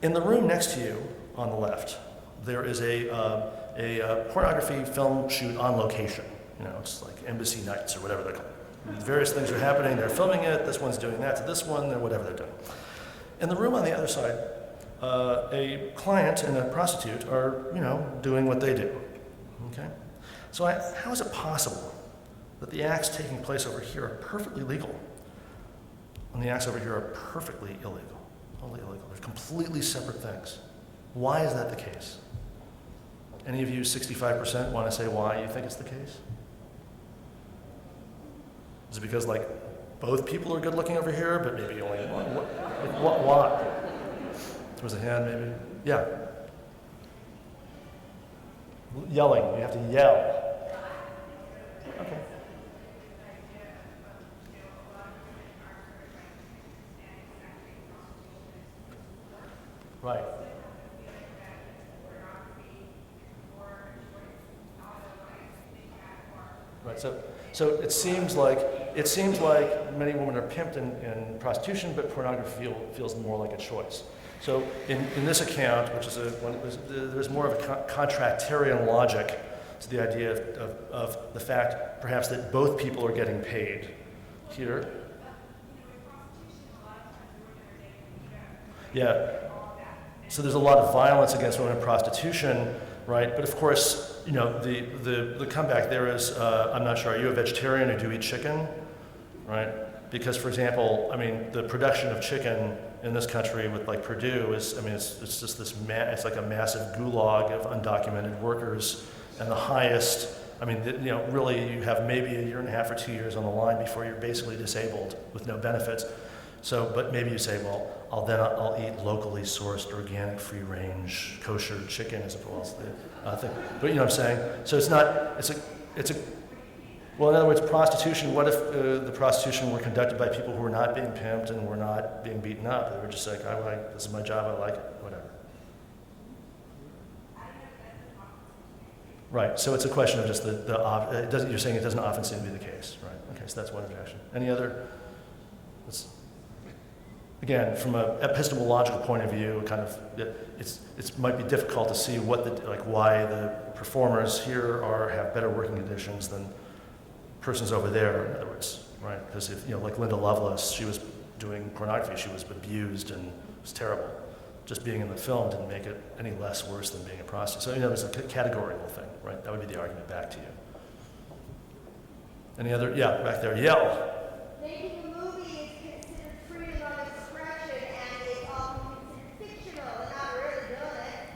In the room next to you, on the left, there is a pornography film shoot on location. It's like Embassy Nights or whatever they're called. Various things are happening, they're filming it, this one's doing that to this one, or whatever they're doing. In the room on the other side, a client and a prostitute are, doing what they do. Okay? So how is it possible that the acts taking place over here are perfectly legal and the acts over here are perfectly illegal? Totally illegal. They're completely separate things. Why is that the case? Any of you 65% want to say why you think it's the case? Is it because both people are good looking over here, but maybe only one? Why? There was a hand maybe? Yeah. Yelling, you have to yell. Okay. Right. Right. So it seems like many women are pimped in prostitution, but pornography feels more like a choice. So in this account, which is there's more of a contractarian logic to the idea of the fact, perhaps, that both people are getting paid. Here. Yeah. So there's a lot of violence against women in prostitution, right? But of course, the comeback there is, I'm not sure, are you a vegetarian or do you eat chicken, right? Because, for example, the production of chicken in this country with Purdue is, it's just this, it's like a massive gulag of undocumented workers, and the highest, really you have maybe a year and a half or 2 years on the line before you're basically disabled with no benefits. So, but maybe you say, well, I'll eat locally sourced, organic, free-range, kosher chicken as opposed to the thing. But you know what I'm saying? So well, in other words, prostitution, what if the prostitution were conducted by people who were not being pimped and were not being beaten up? They were just like, this is my job, I like it, whatever. Right, so it's a question of just you're saying it doesn't often seem to be the case, right? Okay, so that's one objection. Any other? Again, from an epistemological point of view, it might be difficult to see why the performers here have better working conditions than persons over there. In other words, right? Because if like Linda Lovelace, she was doing pornography, she was abused and it was terrible. Just being in the film didn't make it any less worse than being a prostitute. So it's a categorical thing, right? That would be the argument back to you. Any other? Yeah, back there. Yell.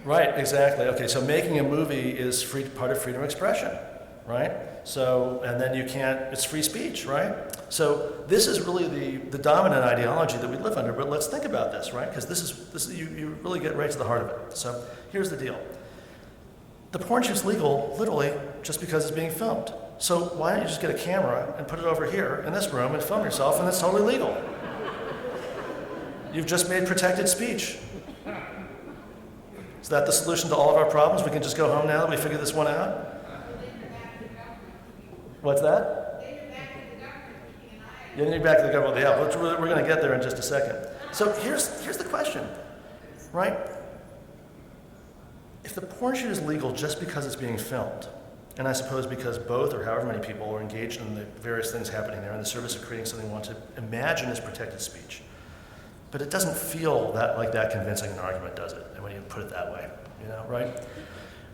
Right, exactly. Okay, so making a movie is part of freedom of expression, right? So, and then it's free speech, right? So this is really the dominant ideology that we live under, but let's think about this, right? Because this is you really get right to the heart of it. So here's the deal. The porn shoot's legal, literally, just because it's being filmed. So why don't you just get a camera and put it over here in this room and film yourself, and it's totally legal. You've just made protected speech. Is that the solution to all of our problems? We can just go home now that we figured this one out? What's that? Getting back to the government. Yeah, we're going to get there in just a second. So here's the question, right? If the porn shoot is legal just because it's being filmed, and I suppose because both or however many people are engaged in the various things happening there in the service of creating something we want to imagine as protected speech, but it doesn't feel that convincing an argument, does it? And when you put it that way, right?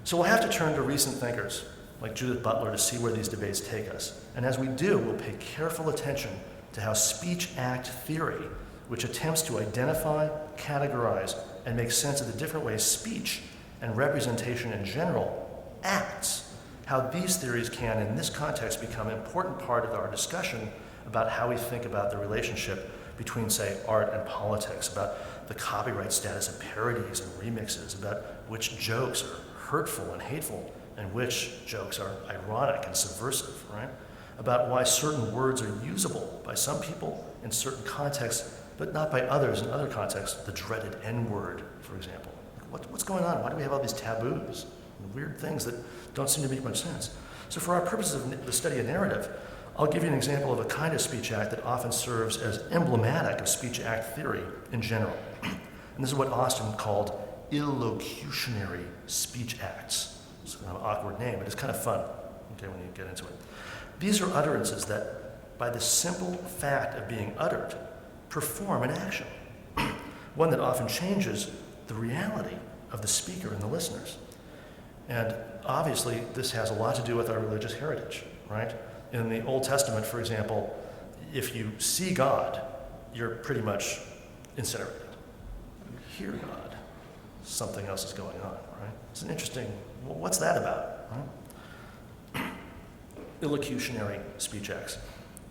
So we'll have to turn to recent thinkers like Judith Butler to see where these debates take us. And as we do, we'll pay careful attention to how speech act theory, which attempts to identify, categorize, and make sense of the different ways speech and representation in general acts, how these theories can, in this context, become an important part of our discussion about how we think about the relationship between, say, art and politics, about the copyright status of parodies and remixes, about which jokes are hurtful and hateful, and which jokes are ironic and subversive, right? About why certain words are usable by some people in certain contexts, but not by others in other contexts, the dreaded N-word, for example. What's going on? Why do we have all these taboos and weird things that don't seem to make much sense? So for our purposes of the study of narrative, I'll give you an example of a kind of speech act that often serves as emblematic of speech act theory in general. And this is what Austin called illocutionary speech acts. It's kind of an awkward name, but it's kind of fun, okay, when you get into it. These are utterances that, by the simple fact of being uttered, perform an action, one that often changes the reality of the speaker and the listeners. And obviously, this has a lot to do with our religious heritage, right? In the Old Testament, for example, if you see God, you're pretty much incinerated. You hear God, something else is going on, right? It's an interesting, what's that about, right? Illocutionary speech acts.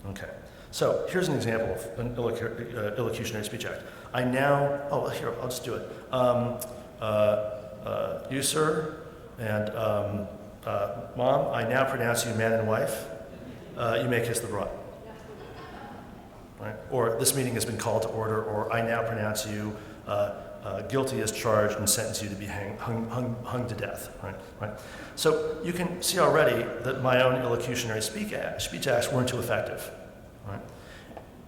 Okay, so here's an example of an illocutionary speech act. Here, I'll just do it. You, sir, and Mom, I now pronounce you man and wife. You may kiss the bride. Right? Or this meeting has been called to order, or I now pronounce you guilty as charged and sentence you to be hung to death. Right? So you can see already that my own illocutionary speech acts weren't too effective. Right?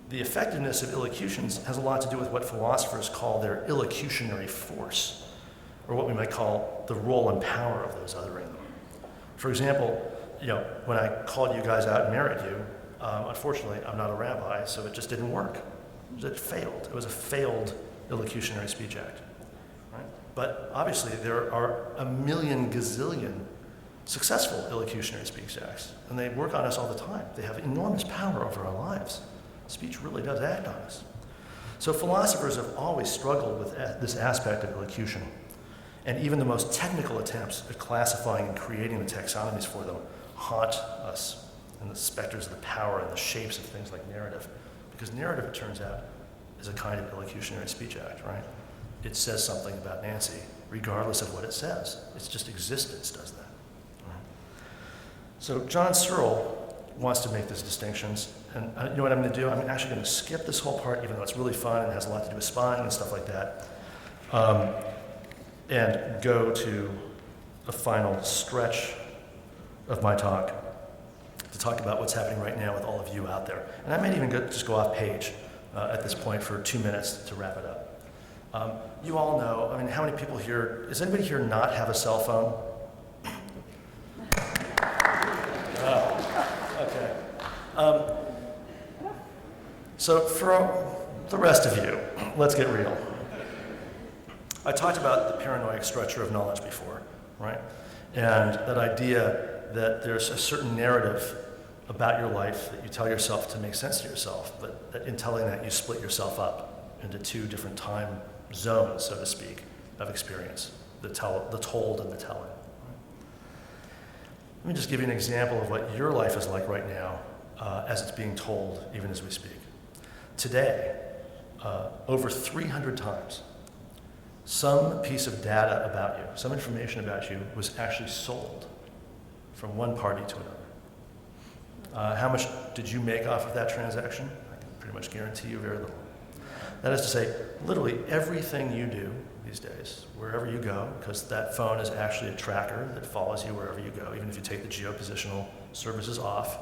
The effectiveness of illocutions has a lot to do with what philosophers call their illocutionary force, or what we might call the role and power of those othering them. For example, when I called you guys out and married you, unfortunately, I'm not a rabbi, so it just didn't work. It failed. It was a failed illocutionary speech act. Right? But obviously, there are a million gazillion successful illocutionary speech acts, and they work on us all the time. They have enormous power over our lives. Speech really does act on us. So philosophers have always struggled with this aspect of illocution, and even the most technical attempts at classifying and creating the taxonomies for them haunt us and the specters of the power and the shapes of things like narrative. Because narrative, it turns out, is a kind of illocutionary speech act, right? It says something about Nancy, regardless of what it says. It's just existence does that. Right? So John Searle wants to make these distinctions, and you know what I'm going to do? I'm actually going to skip this whole part, even though it's really fun and has a lot to do with spying and stuff like that, and go to the final stretch of my talk to talk about what's happening right now with all of you out there. And I might even just go off page at this point for 2 minutes to wrap it up. You all know, how many people here, does anybody here not have a cell phone? Okay. So for the rest of you, let's get real. I talked about the paranoid structure of knowledge before, right? And that idea that there's a certain narrative about your life that you tell yourself to make sense to yourself, but that in telling that you split yourself up into two different time zones, so to speak, of experience, the told and the telling. Let me just give you an example of what your life is like right now as it's being told, even as we speak. Today, over 300 times, some piece of data about you, some information about you was actually sold from one party to another. How much did you make off of that transaction? I can pretty much guarantee you very little. That is to say, literally everything you do these days, wherever you go, because that phone is actually a tracker that follows you wherever you go, even if you take the geopositional services off.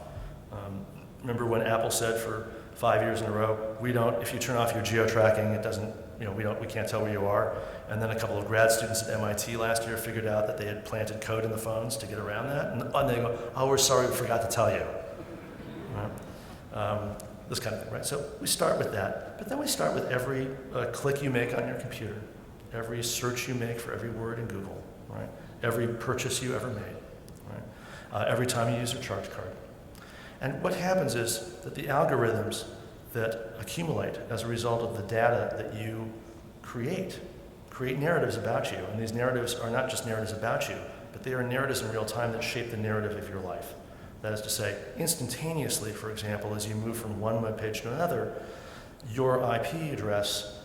Remember when Apple said for 5 years in a row, if you turn off your geo-tracking, it doesn't, we can't tell where you are. And then a couple of grad students at MIT last year figured out that they had planted code in the phones to get around that. And they go, oh, we're sorry, we forgot to tell you. Right? This kind of thing, right? So we start with that. But then we start with every click you make on your computer, every search you make for every word in Google, right? Every purchase you ever made, right? Every time you use your charge card. And what happens is that the algorithms that accumulate as a result of the data that you create narratives about you. And these narratives are not just narratives about you, but they are narratives in real time that shape the narrative of your life. That is to say, instantaneously, for example, as you move from one web page to another, your IP address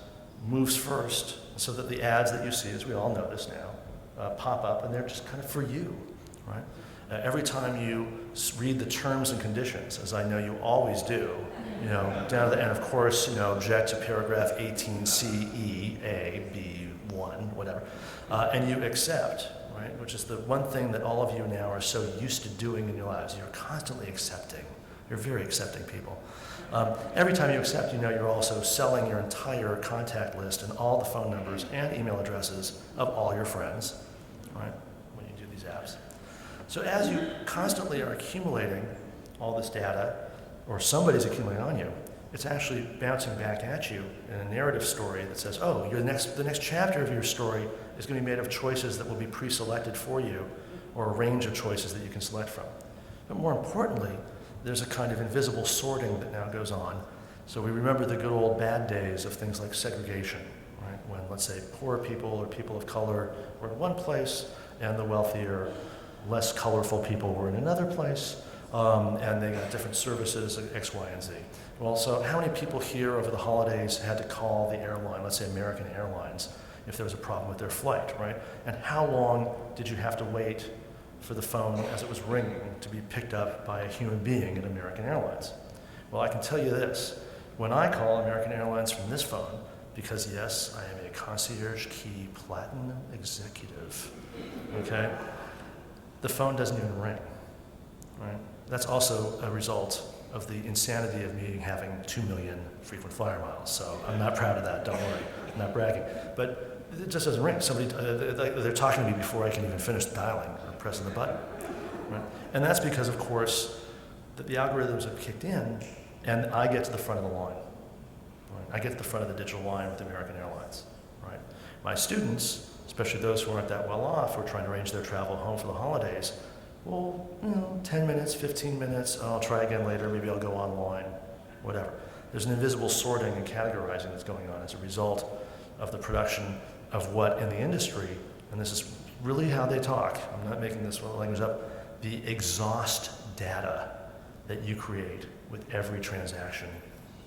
moves first so that the ads that you see, as we all notice now, pop up, and they're just kind of for you, right? Every time you read the terms and conditions, as I know you always do, down to the end, of course, object to paragraph 18C, E, A, B, 1, whatever, and you accept, right? Which is the one thing that all of you now are so used to doing in your lives. You're constantly accepting. You're very accepting people. Every time you accept, you're also selling your entire contact list and all the phone numbers and email addresses of all your friends, right? When you do these apps. So as you constantly are accumulating all this data, or somebody's accumulating on you, it's actually bouncing back at you in a narrative story that says, oh, the next chapter of your story is going to be made of choices that will be pre-selected for you, or a range of choices that you can select from. But more importantly, there's a kind of invisible sorting that now goes on. So we remember the good old bad days of things like segregation, right? When, let's say, poor people or people of color were in one place, and the wealthier, less colorful people were in another place, and they got different services, X, Y, and Z. Well, so how many people here over the holidays had to call the airline, let's say American Airlines, if there was a problem with their flight, right? And how long did you have to wait for the phone as it was ringing to be picked up by a human being at American Airlines? Well, I can tell you this. When I call American Airlines from this phone, because yes, I am a concierge key platinum executive, okay? The phone doesn't even ring, right? That's also a result of the insanity of me having 2 million frequent flyer miles. So I'm not proud of that, don't worry, I'm not bragging. But it just doesn't ring. Somebody, they're talking to me before I can even finish dialing or pressing the button, right? And that's because, of course, that the algorithms have kicked in and I get to the front of the line. Right? I get to the front of the digital line with American Airlines, right? My students, especially those who aren't that well off, who are trying to arrange their travel home for the holidays, well, 10 minutes, 15 minutes, I'll try again later, maybe I'll go online, whatever. There's an invisible sorting and categorizing that's going on as a result of the production of what in the industry, and this is really how they talk, I'm not making this language up, the exhaust data that you create with every transaction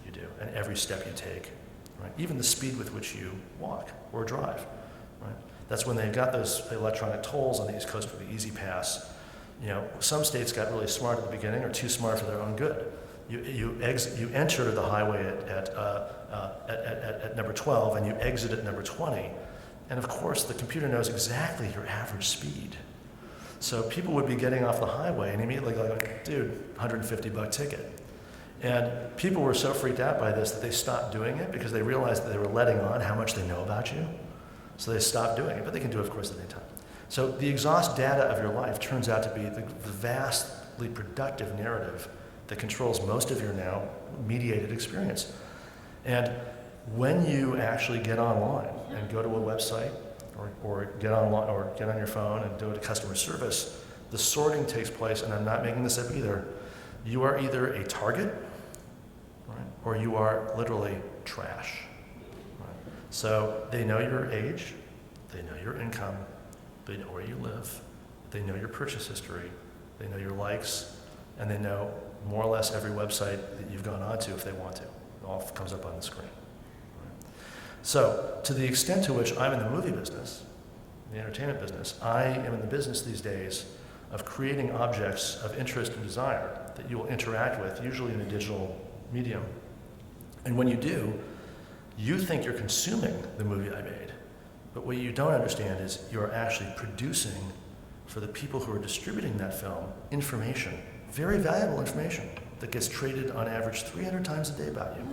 you do and every step you take, right? Even the speed with which you walk or drive, right? That's when they got those electronic tolls on the East Coast for the Easy Pass. Some states got really smart at the beginning, or too smart for their own good. You enter the highway at number 12, and you exit at number 20, and of course the computer knows exactly your average speed. So people would be getting off the highway and immediately go, dude, $150 ticket. And people were so freaked out by this that they stopped doing it because they realized that they were letting on how much they know about you. So they stopped doing it, but they can do it, of course, at any time. So the exhaust data of your life turns out to be the vastly productive narrative that controls most of your now mediated experience. And when you actually get online and go to a website or get online or get on your phone and do it to customer service, the sorting takes place, and I'm not making this up either. You are either a target, right, or you are literally trash. Right? So they know your age, they know your income, they know where you live, they know your purchase history, they know your likes, and they know more or less every website that you've gone onto if they want to. It all comes up on the screen. Right? So, to the extent to which I'm in the movie business, the entertainment business, I am in the business these days of creating objects of interest and desire that you will interact with, usually in a digital medium. And when you do, you think you're consuming the movie I made. But what you don't understand is you're actually producing, for the people who are distributing that film, information, very valuable information that gets traded on average 300 times a day about you.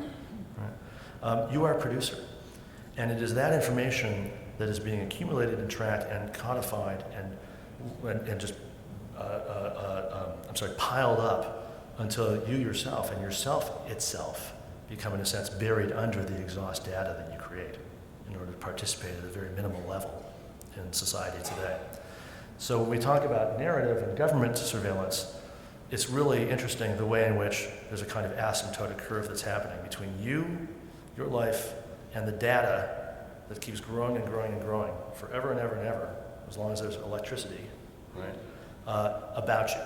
Right? You are a producer. And it is that information that is being accumulated and tracked and codified and just piled up until you yourself and yourself itself become, in a sense, buried under the exhaust data that you create in order to participate at a very minimal level in society today. So when we talk about narrative and government surveillance, it's really interesting the way in which there's a kind of asymptotic curve that's happening between you, your life, and the data that keeps growing and growing and growing forever and ever and ever, as long as there's electricity, right, about you.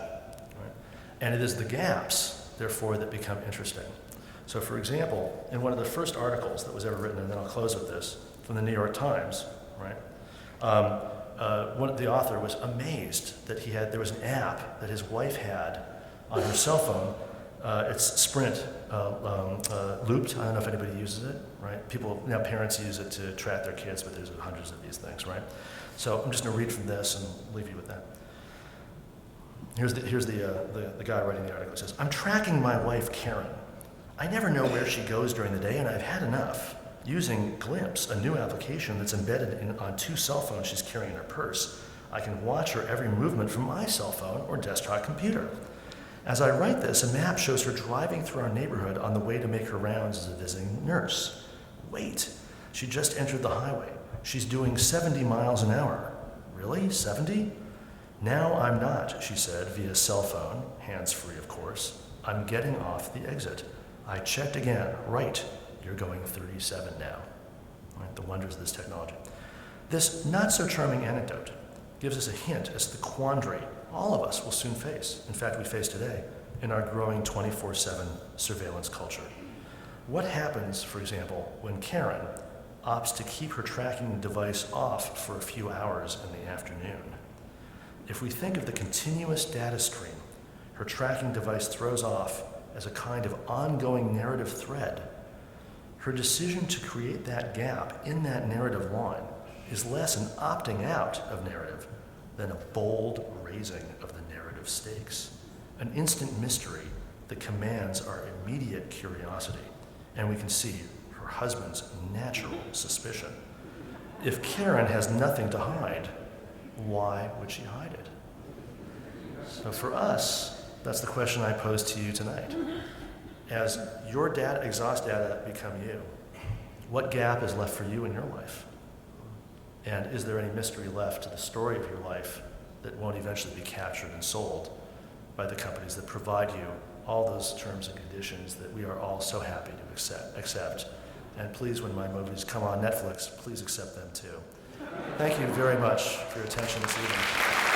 Right? And it is the gaps, therefore, that become interesting. So for example, in one of the first articles that was ever written, and then I'll close with this, from the New York Times, right, the author was amazed that there was an app that his wife had on her cell phone. It's Sprint Looped. I don't know if anybody uses it, right? Parents use it to track their kids, but there's hundreds of these things, right? So I'm just going to read from this and leave you with that. Here's the guy writing the article. It says, "I'm tracking my wife, Karen. I never know where she goes during the day, and I've had enough. Using Glimpse, a new application that's embedded on 2 cell phones she's carrying in her purse, I can watch her every movement from my cell phone or desktop computer. As I write this, a map shows her driving through our neighborhood on the way to make her rounds as a visiting nurse. Wait, she just entered the highway. She's doing 70 miles an hour. Really? 70? Now I'm not, she said via cell phone, hands-free of course. I'm getting off the exit. I checked again. Right, you're going 37 now. Right, the wonders of this technology. This not-so-charming anecdote gives us a hint as to the quandary all of us will soon face, in fact we face today, in our growing 24/7 surveillance culture. What happens, for example, when Karen opts to keep her tracking device off for a few hours in the afternoon? If we think of the continuous data stream her tracking device throws off as a kind of ongoing narrative thread, her decision to create that gap in that narrative line is less an opting out of narrative than a bold raising of the narrative stakes, an instant mystery that commands our immediate curiosity, and we can see her husband's natural suspicion. If Karen has nothing to hide, why would she hide it? So for us, that's the question I pose to you tonight. As your data, exhaust data become you, what gap is left for you in your life? And is there any mystery left to the story of your life that won't eventually be captured and sold by the companies that provide you all those terms and conditions that we are all so happy to accept? And please, when my movies come on Netflix, please accept them too. Thank you very much for your attention this evening.